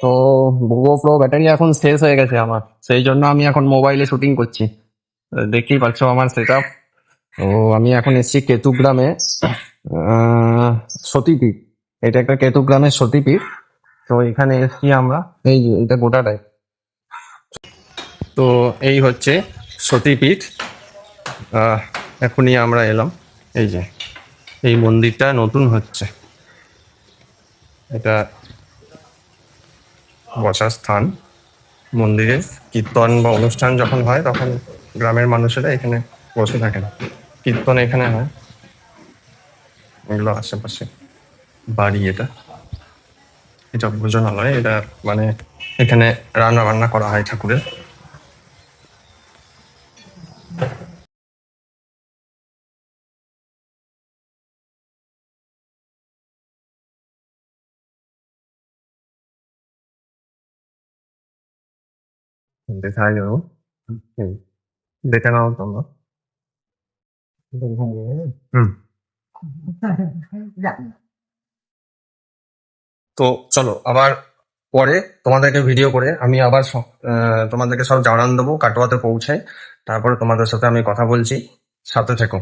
তো GoPro battery এখন শেষ হয়ে গেছে আমার, সেই জন্য আমি এখন মোবাইলে শুটিং করছি। দেখতেই পাচ্ছ আমার সেট আপ। তো আমি এখন এসেছি কেতুগ্রামে, সতীপীঠ। এটা একটা কেতুগ্রামের সতীপীঠ। তো এখানে এসেছি আমরা, এই যে এটা গোটাটাই। তো এই হচ্ছে সতীপীঠ। এখনই আমরা এলাম। এই যে এই মন্দিরটা নতুন হচ্ছে, এটা বসার স্থান। মন্দিরে কীর্তন বা অনুষ্ঠান যখন হয় তখন গ্রামের মানুষেরা এখানে বসে থাকেন, কীর্তন এখানে হয়। এগুলো আশেপাশে বাড়ি। এটা এটা ভোজনালয়, এটা মানে এখানে রান্না বান্না করা হয় ঠাকুরের। দেখা গেল, দেখে নাও তোমরা। হুম। তো চলো আবার পরে তোমাদেরকে ভিডিও করে আমি আবার তোমাদেরকে সব জানান দেবো কাটোয়াতে পৌঁছাই। তারপরে তোমাদের সাথে আমি কথা বলছি, সাথে থেকো।